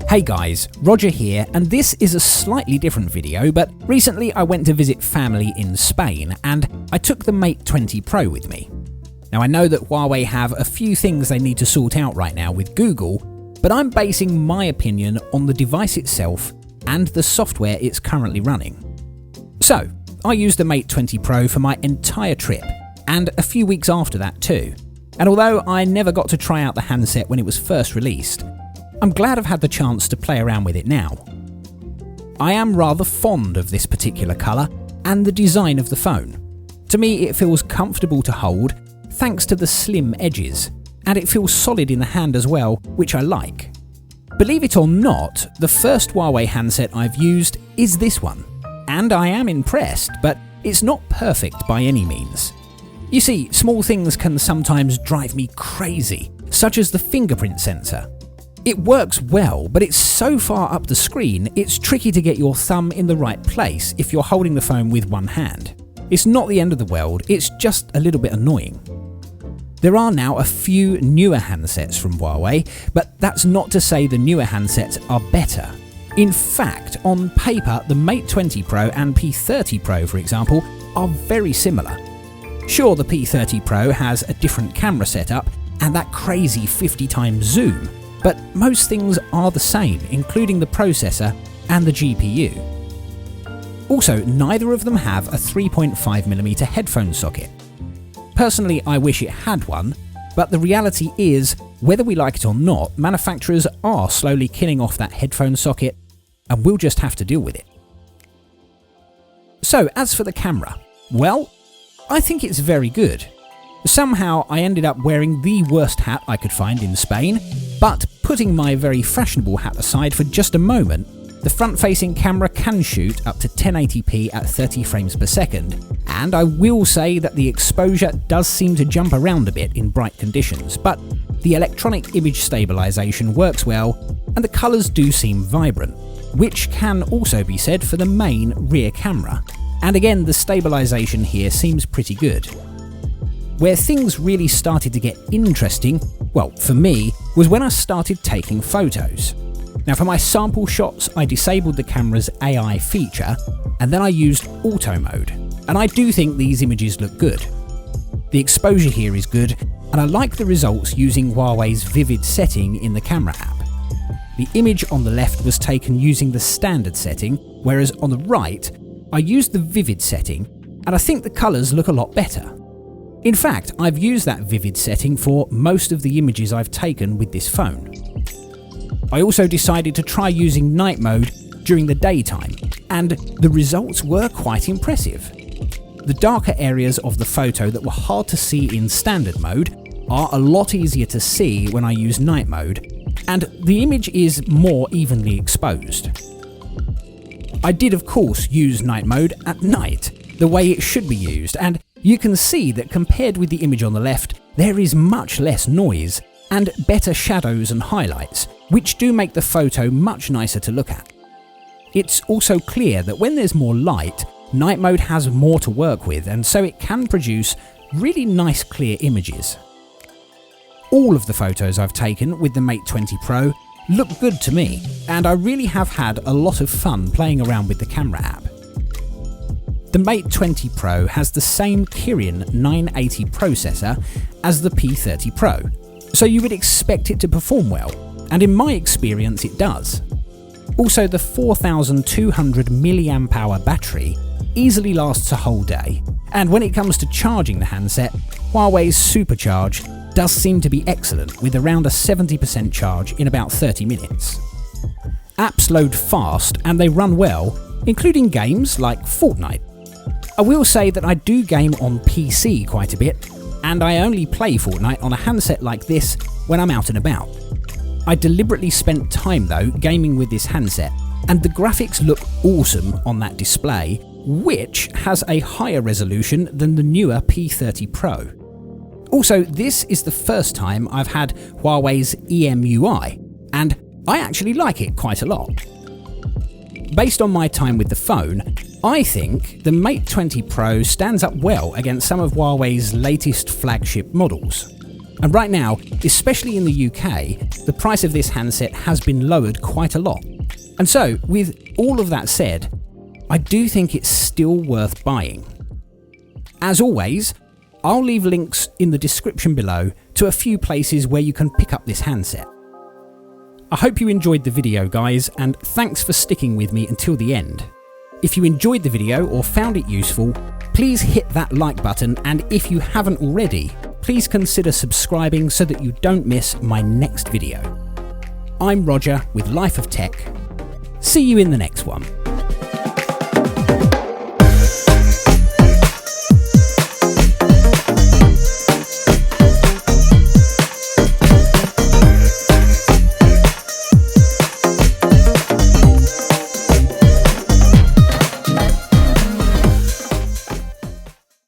Hey guys, Roger here, and this is a slightly different video, but recently I went to visit family in Spain and I took the Mate 20 Pro with me. Now I know that Huawei have a few things they need to sort out right now with Google, but I'm basing my opinion on the device itself and the software it's currently running. So, I used the Mate 20 Pro for my entire trip, and a few weeks after that too. And although I never got to try out the handset when it was first released, I'm glad I've had the chance to play around with it now. I am rather fond of this particular colour and the design of the phone. To me it feels comfortable to hold thanks to the slim edges, and it feels solid in the hand as well, which I like. Believe it or not, the first Huawei handset I've used is this one, and I am impressed, but it's not perfect by any means. You see, small things can sometimes drive me crazy, such as the fingerprint sensor. It works well, but it's so far up the screen, it's tricky to get your thumb in the right place if you're holding the phone with one hand. It's not the end of the world, it's just a little bit annoying. There are now a few newer handsets from Huawei, but that's not to say the newer handsets are better. In fact, on paper, the Mate 20 Pro and P30 Pro, for example, are very similar. Sure, the P30 Pro has a different camera setup and that crazy 50x zoom, but most things are the same, including the processor and the GPU. Also, neither of them have a 3.5mm headphone socket. Personally, I wish it had one, but the reality is, whether we like it or not, manufacturers are slowly killing off that headphone socket, and we'll just have to deal with it. So, as for the camera, well, I think it's very good. Somehow I ended up wearing the worst hat I could find in Spain, but putting my very fashionable hat aside for just a moment, the front-facing camera can shoot up to 1080p at 30 frames per second, and I will say that the exposure does seem to jump around a bit in bright conditions, but the electronic image stabilization works well, and the colours do seem vibrant, which can also be said for the main rear camera. And again, the stabilization here seems pretty good. Where things really started to get interesting, well, for me, was when I started taking photos. Now for my sample shots, I disabled the camera's AI feature, and then I used auto mode, and I do think these images look good. The exposure here is good, and I like the results using Huawei's vivid setting in the camera app. The image on the left was taken using the standard setting, whereas on the right, I used the vivid setting, and I think the colours look a lot better. In fact, I've used that vivid setting for most of the images I've taken with this phone. I also decided to try using night mode during the daytime, and the results were quite impressive. The darker areas of the photo that were hard to see in standard mode are a lot easier to see when I use night mode, and the image is more evenly exposed. I did of course use night mode at night, the way it should be used, and you can see that compared with the image on the left, there is much less noise and better shadows and highlights, which do make the photo much nicer to look at. It's also clear that when there's more light, night mode has more to work with, and so it can produce really nice clear images. All of the photos I've taken with the Mate 20 Pro look good to me, and I really have had a lot of fun playing around with the camera app. The Mate 20 Pro has the same Kirin 980 processor as the P30 Pro, so you would expect it to perform well, and in my experience it does. Also, the 4200 mAh battery easily lasts a whole day, and when it comes to charging the handset, Huawei's Supercharge does seem to be excellent, with around a 70% charge in about 30 minutes. Apps load fast and they run well, including games like Fortnite. I will say that I do game on PC quite a bit, and I only play Fortnite on a handset like this when I'm out and about. I deliberately spent time though gaming with this handset, and the graphics look awesome on that display, which has a higher resolution than the newer P30 Pro. Also, this is the first time I've had Huawei's EMUI, and I actually like it quite a lot. Based on my time with the phone, I think the Mate 20 Pro stands up well against some of Huawei's latest flagship models. And right now, especially in the UK, the price of this handset has been lowered quite a lot. And so, with all of that said, I do think it's still worth buying. As always, I'll leave links in the description below to a few places where you can pick up this handset. I hope you enjoyed the video, guys, and thanks for sticking with me until the end. If you enjoyed the video or found it useful, please hit that like button, and if you haven't already, please consider subscribing so that you don't miss my next video. I'm Roger with Life of Tech. See you in the next one.